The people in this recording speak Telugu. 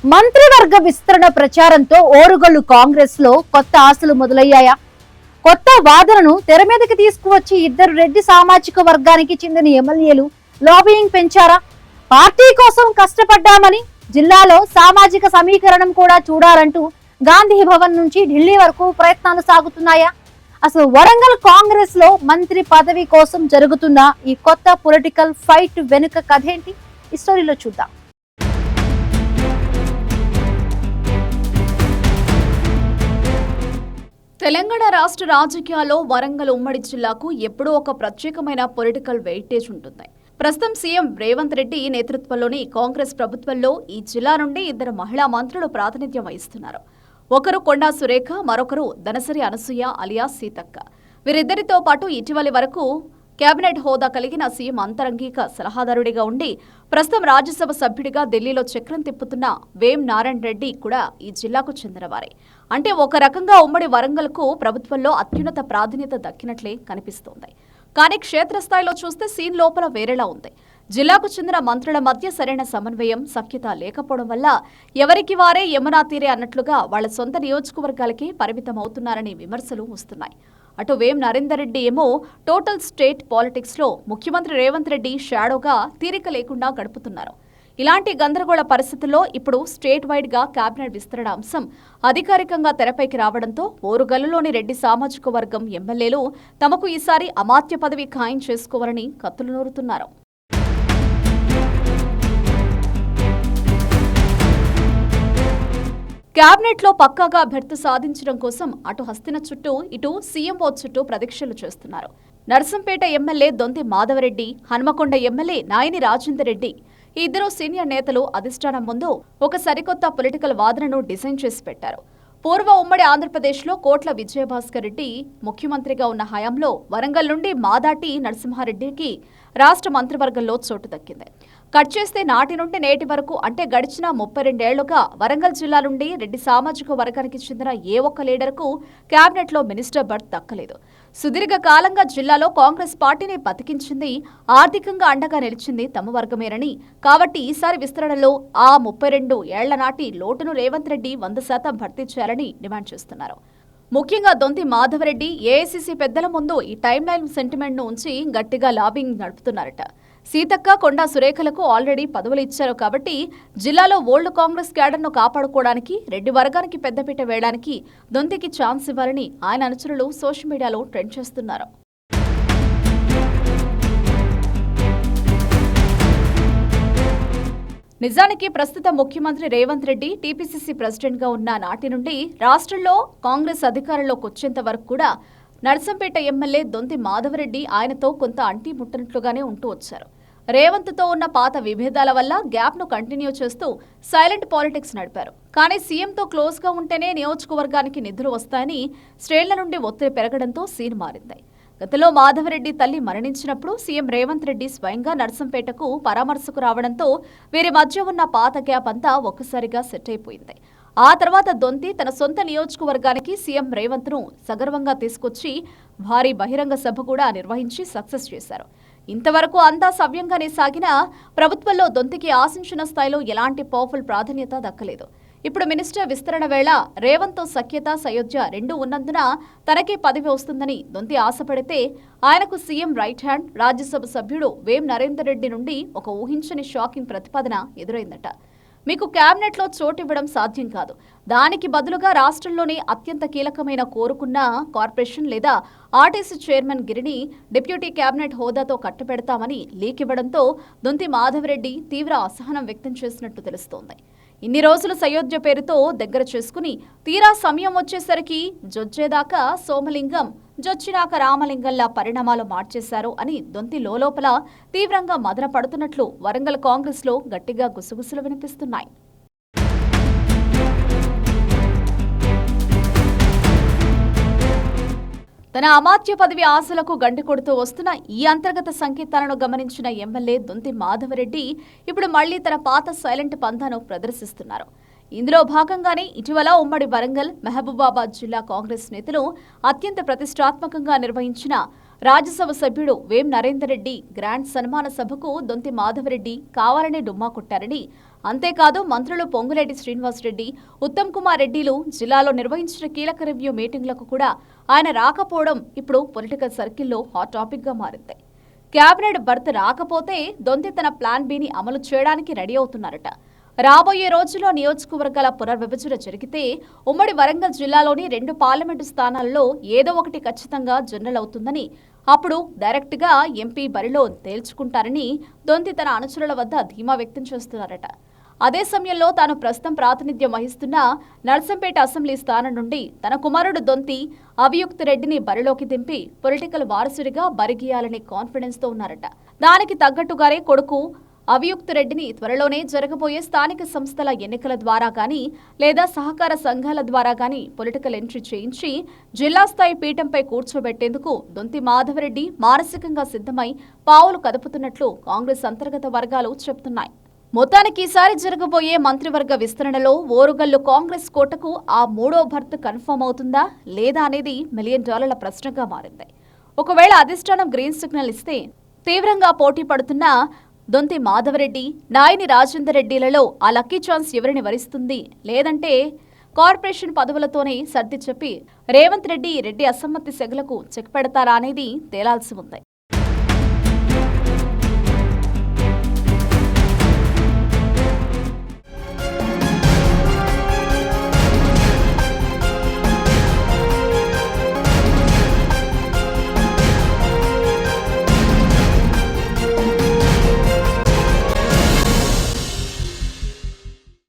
మంత్రివర్గ విస్తరణ ప్రచారంతో ఓరుగల్లు కాంగ్రెస్ లో కొత్త ఆశలు మొదలయ్యాయా? కొత్త వాదనను తెర మీదకి తీసుకువచ్చి ఇద్దరు రెడ్డి సామాజిక వర్గానికి చెందిన ఎమ్మెల్యేలు లాబియింగ్ పెంచారా? పార్టీ కోసం కష్టపడ్డామని, జిల్లాలో సామాజిక సమీకరణం కూడా చూడాలంటూ గాంధీ భవన్ నుంచి ఢిల్లీ వరకు ప్రయత్నాలు సాగుతున్నాయా? అసలు వరంగల్ కాంగ్రెస్ లో మంత్రి పదవి కోసం జరుగుతున్న ఈ కొత్త పొలిటికల్ ఫైట్ వెనుక కథ ఏంటి? ఈ స్టోరీలో చూద్దాం. తెలంగాణ రాష్ట్ర రాజకీయాల్లో వరంగల్ ఉమ్మడి జిల్లాకు ఎప్పుడూ ఒక ప్రత్యేకమైన పొలిటికల్ వెయిటేజ్ ఉంటుంది. ప్రస్తుతం సీఎం రేవంత్ రెడ్డి నేతృత్వంలోని కాంగ్రెస్ ప్రభుత్వంలో ఈ జిల్లా నుండి ఇద్దరు మహిళా మంత్రులు ప్రాతినిధ్యం వహిస్తున్నారు. ఒకరు కొండా సురేఖ, మరొకరు ధనసరి అనసూయ అలియాస్ సీతక్క. వీరిద్దరితో పాటు ఇటీవలి వరకు కేబినెట్ హోదా కలిగిన సీఎం అంతరంగిక సలహాదారుడిగా ఉండి ప్రస్తుతం రాజ్యసభ సభ్యుడిగా ఢిల్లీలో చక్రం తిప్పుతున్న వేం నారాయణ రెడ్డి కూడా ఈ జిల్లాకు చెందినవారే. అంటే ఒక రకంగా ఉమ్మడి వరంగల్కు ప్రభుత్వంలో అత్యున్నత ప్రాధాన్యత దక్కినట్లే కనిపిస్తోంది. కానీ క్షేత్రస్థాయిలో చూస్తే సీన్ లోపల వేరేలా ఉంది. జిల్లాకు చెందిన మంత్రుల మధ్య సరైన సమన్వయం, సఖ్యత లేకపోవడం వల్ల ఎవరికి వారే యమునా తీరే అన్నట్లుగా వాళ్ల సొంత నియోజకవర్గాలకే పరిమితమవుతున్నారనే విమర్శలు వస్తున్నాయి. అటు వేం నరేందర్ రెడ్డి ఏమో టోటల్ స్టేట్ పాలిటిక్స్ లో ముఖ్యమంత్రి రేవంత్ రెడ్డి షాడోగా తీరిక లేకుండా గడుపుతున్నారు. ఇలాంటి గందరగోళ పరిస్థితుల్లో ఇప్పుడు స్టేట్ వైడ్ గా కేబినెట్ విస్తరణ అంశం అధికారికంగా తెరపైకి రావడంతో ఓరుగల్లులోని రెడ్డి సామాజిక వర్గం ఎమ్మెల్యేలు తమకు ఈసారి అమాత్య పదవి ఖాయం చేసుకోవాలని కత్తులు నూరుతున్నారు. కేబినెట్ లో పక్కాగా అభ్యర్థి సాధించడం కోసం అటు హస్తిన చుట్టూ, ఇటు సీఎంఓ చుట్టూ ప్రదీక్షలు చేస్తున్నారు. నర్సంపేట ఎమ్మెల్యే దొంతి మాధవరెడ్డి, హన్మకొండ ఎమ్మెల్యే నాయని రాజేందర్ రెడ్డి ఈ ఇద్దరు సీనియర్ నేతలు అధిష్టానం ముందు ఒక సరికొత్త పొలిటికల్ వాదనను డిజైన్ చేసి పెట్టారు. పూర్వ ఉమ్మడి ఆంధ్రప్రదేశ్లో కోట్ల విజయభాస్కర్ రెడ్డి ముఖ్యమంత్రిగా ఉన్న హయాంలో వరంగల్ నుండి మాదాటి నరసింహారెడ్డికి రాష్ట్ర మంత్రివర్గంలో చోటు దక్కింది. కట్ చేస్తే నాటి నుండి నేటి వరకు అంటే గడిచిన 32 ఏళ్లుగా వరంగల్ జిల్లా నుండి రెడ్డి సామాజిక వర్గానికి చెందిన ఏ ఒక్క లీడర్కు కేబినెట్లో మినిస్టర్ బర్త్ దక్కలేదు. సుదీర్ఘ కాలంగా జిల్లాలో కాంగ్రెస్ పార్టీని బతికించింది, ఆర్థికంగా అండగా నిలిచింది తమ వర్గమేనని, కాబట్టి ఈసారి విస్తరణలో ఆ 32 ఏళ్ల నాటి లోటును రేవంత్ రెడ్డి 100% భర్తీ చేయాలని డిమాండ్ చేస్తున్నారు. ముఖ్యంగా దొంతి మాధవరెడ్డి ఏఐసీసీ పెద్దల ముందు ఈ టైమ్ లైన్ సెంటిమెంట్ ను ఉంచి గట్టిగా లాబింగ్ నడుపుతున్నారట. సీతక్క, కొండా సురేఖలకు ఆల్రెడీ పదవులు ఇచ్చారు కాబట్టి జిల్లాలో ఓల్డ్ కాంగ్రెస్ క్యాడర్ను కాపాడుకోవడానికి, రెడ్డి వర్గానికి పెద్దపీట వేయడానికి దొంతికి ఛాన్స్ ఇవ్వాలని ఆయన అనుచరులు సోషల్ మీడియాలో ట్రెండ్ చేస్తున్నారు. నిజానికి ప్రస్తుత ముఖ్యమంత్రి రేవంత్ రెడ్డి టీపీసీసీ ప్రెసిడెంట్ గా ఉన్న నాటి నుండి రాష్ట్రంలో కాంగ్రెస్ అధికారంలోకి వచ్చేంత వరకు కూడా నర్సంపేట ఎమ్మెల్యే దొంతి మాధవరెడ్డి ఆయనతో కొంత అంటి ముట్టనట్లుగానే ఉంటూ వచ్చారు. రేవంత్తో ఉన్న పాత విభేదాల వల్ల గ్యాప్ ను కంటిన్యూ చేస్తూ సైలెంట్ పాలిటిక్స్ నడిపారు. కానీ సీఎంతో క్లోజ్ గా ఉంటేనే నియోజకవర్గానికి నిధులు వస్తాయని శ్రేణుల నుండి ఒత్తిడి పెరగడంతో సీన్ మారింది. గతంలో మాధవరెడ్డి తల్లి మరణించినప్పుడు సీఎం రేవంత్ రెడ్డి స్వయంగా నర్సంపేటకు పరామర్శకు రావడంతో వీరి మధ్య ఉన్న పాత గ్యాప్ అంతా ఒక్కసారిగా సెట్ అయిపోయింది. ఆ తర్వాత దొంతి తన సొంత నియోజకవర్గానికి సీఎం రేవంత్ ను సగర్వంగా తీసుకొచ్చి భారీ బహిరంగ సభ కూడా నిర్వహించి సక్సెస్ చేశారు. ఇంతవరకు అంతా సవ్యంగానే సాగినా ప్రభుత్వంలో దొంతికి ఆశించిన స్థాయిలో ఎలాంటి పవర్ఫుల్ ప్రాధాన్యత దక్కలేదు. ఇప్పుడు మినిస్టర్ విస్తరణ వేళ రేవంత్తో సఖ్యత, సయోధ్య రెండూ ఉన్నందున తనకే పదవి వస్తుందని దొంతి ఆశపడితే ఆయనకు సీఎం రైట్ హ్యాండ్ రాజ్యసభ సభ్యుడు వేం నరేందర్ రెడ్డి నుండి ఒక ఊహించని షాకింగ్ ప్రతిపాదన ఎదురైందట. మీకు కేబినెట్లో చోటు ఇవ్వడం సాధ్యం కాదు, దానికి బదులుగా రాష్ట్రంలోని అత్యంత కీలకమైన కోరుకున్న కార్పొరేషన్ లేదా ఆర్టీసీ చైర్మన్ గిరిని డిప్యూటీ కేబినెట్ హోదాతో కట్టబెడతామని లీక్ ఇవ్వడంతో దొంతి మాధవరెడ్డి తీవ్ర అసహనం వ్యక్తం చేసినట్టు తెలుస్తోంది. ఇన్ని రోజులు సయోధ్య పేరుతో దగ్గర చేసుకుని తీరా సమయం వచ్చేసరికి జొచ్చేదాకా సోమలింగం, జొచ్చినాక రామలింగంలా పరిణామాలు మార్చేశారు అని దొంతి లోపల తీవ్రంగా మదన పడుతున్నట్లు వరంగల్ కాంగ్రెస్ లో గట్టిగా గుసగుసలు వినిపిస్తున్నాయి. తన అమాత్య పదవి ఆశలకు గండి కొడుతూ వస్తున్న ఈ అంతర్గత సంకేతాలను గమనించిన ఎమ్మెల్యే దొంతి మాధవరెడ్డి ఇప్పుడు మళ్లీ తన పాత సైలెంట్ పంథాను ప్రదర్శిస్తున్నారు. ఇందులో భాగంగానే ఇటీవల ఉమ్మడి వరంగల్, మహబూబాబాద్ జిల్లా కాంగ్రెస్ నేతలు అత్యంత ప్రతిష్టాత్మకంగా నిర్వహించిన రాజ్యసభ సభ్యుడు వేం నరేందర్ రెడ్డి గ్రాండ్ సన్మాన సభకు దొంతి మాధవరెడ్డి కావాలనే డుమ్మా కొట్టారని అంతేకాదు మంత్రులు పొంగులేటి శ్రీనివాసరెడ్డి, ఉత్తమ్ కుమార్ రెడ్డిలు జిల్లాలో నిర్వహించిన కీలక రివ్యూ మీటింగ్లకు కూడా ఆయన రాకపోవడం ఇప్పుడు పొలిటికల్ సర్కిల్లో హాట్ టాపిక్ గా మారింది. కేబినెట్ బర్త్ రాకపోతే దొంతి తన ప్లాన్ బిని అమలు చేయడానికి రెడీ అవుతున్నారట. రాబోయే రోజుల్లో నియోజకవర్గాల పునర్విభజన జరిగితే ఉమ్మడి వరంగల్ జిల్లాలోని 2 పార్లమెంటు స్థానాల్లో ఏదో ఒకటి ఖచ్చితంగా జనరల్ అవుతుందని, అప్పుడు డైరెక్ట్ గా ఎంపీ బరిలో తేల్చుకుంటారని దొంతి తన అనుచరుల వద్ద ధీమా వ్యక్తం చేస్తున్నారట. అదే సమయంలో తాను ప్రస్తుతం ప్రాతినిధ్యం వహిస్తున్న నర్సంపేట అసెంబ్లీ స్థానం నుండి తన కుమారుడు దొంతి అభియుక్త్ రెడ్డిని బరిలోకి దింపి పొలిటికల్ వారసుడిగా బరిగీయాలనే కాన్ఫిడెన్స్ తో ఉన్నారట. దానికి తగ్గట్టుగానే కొడుకు అభియుక్త్ రెడ్డిని త్వరలోనే జరగబోయే స్థానిక సంస్థల ఎన్నికల ద్వారా గానీ లేదా సహకార సంఘాల ద్వారా గానీ పొలిటికల్ ఎంట్రీ చేయించి జిల్లా స్థాయి పీఠంపై కూర్చోబెట్టేందుకు దొంతి మాధవరెడ్డి మానసికంగా సిద్ధమై పావులు కదుపుతున్నట్లు కాంగ్రెస్ అంతర్గత వర్గాలు చెబుతున్నాయి. మొత్తానికి ఈసారి జరగబోయే మంత్రివర్గ విస్తరణలో ఓరుగల్లు కాంగ్రెస్ కోటకు ఆ 3వ బర్త్ కన్ఫర్మ్ అవుతుందా లేదా అనేది $1 మిలియన్ ప్రశ్నగా మారింది. ఒకవేళ అధిష్టానం గ్రీన్ సిగ్నల్ ఇస్తే తీవ్రంగా పోటీ పడుతున్న దొంతి మాధవరెడ్డి, నాయని రాజేందర్ రెడ్డిలలో ఆ లక్కీ ఛాన్స్ ఎవరిని వరిస్తుంది, లేదంటే కార్పొరేషన్ పదవులతోనే సర్ది చెప్పి రేవంత్ రెడ్డి అసమ్మతి సెగలకు చెక్ పెడతారా అనేది తేలాల్సి ఉంది.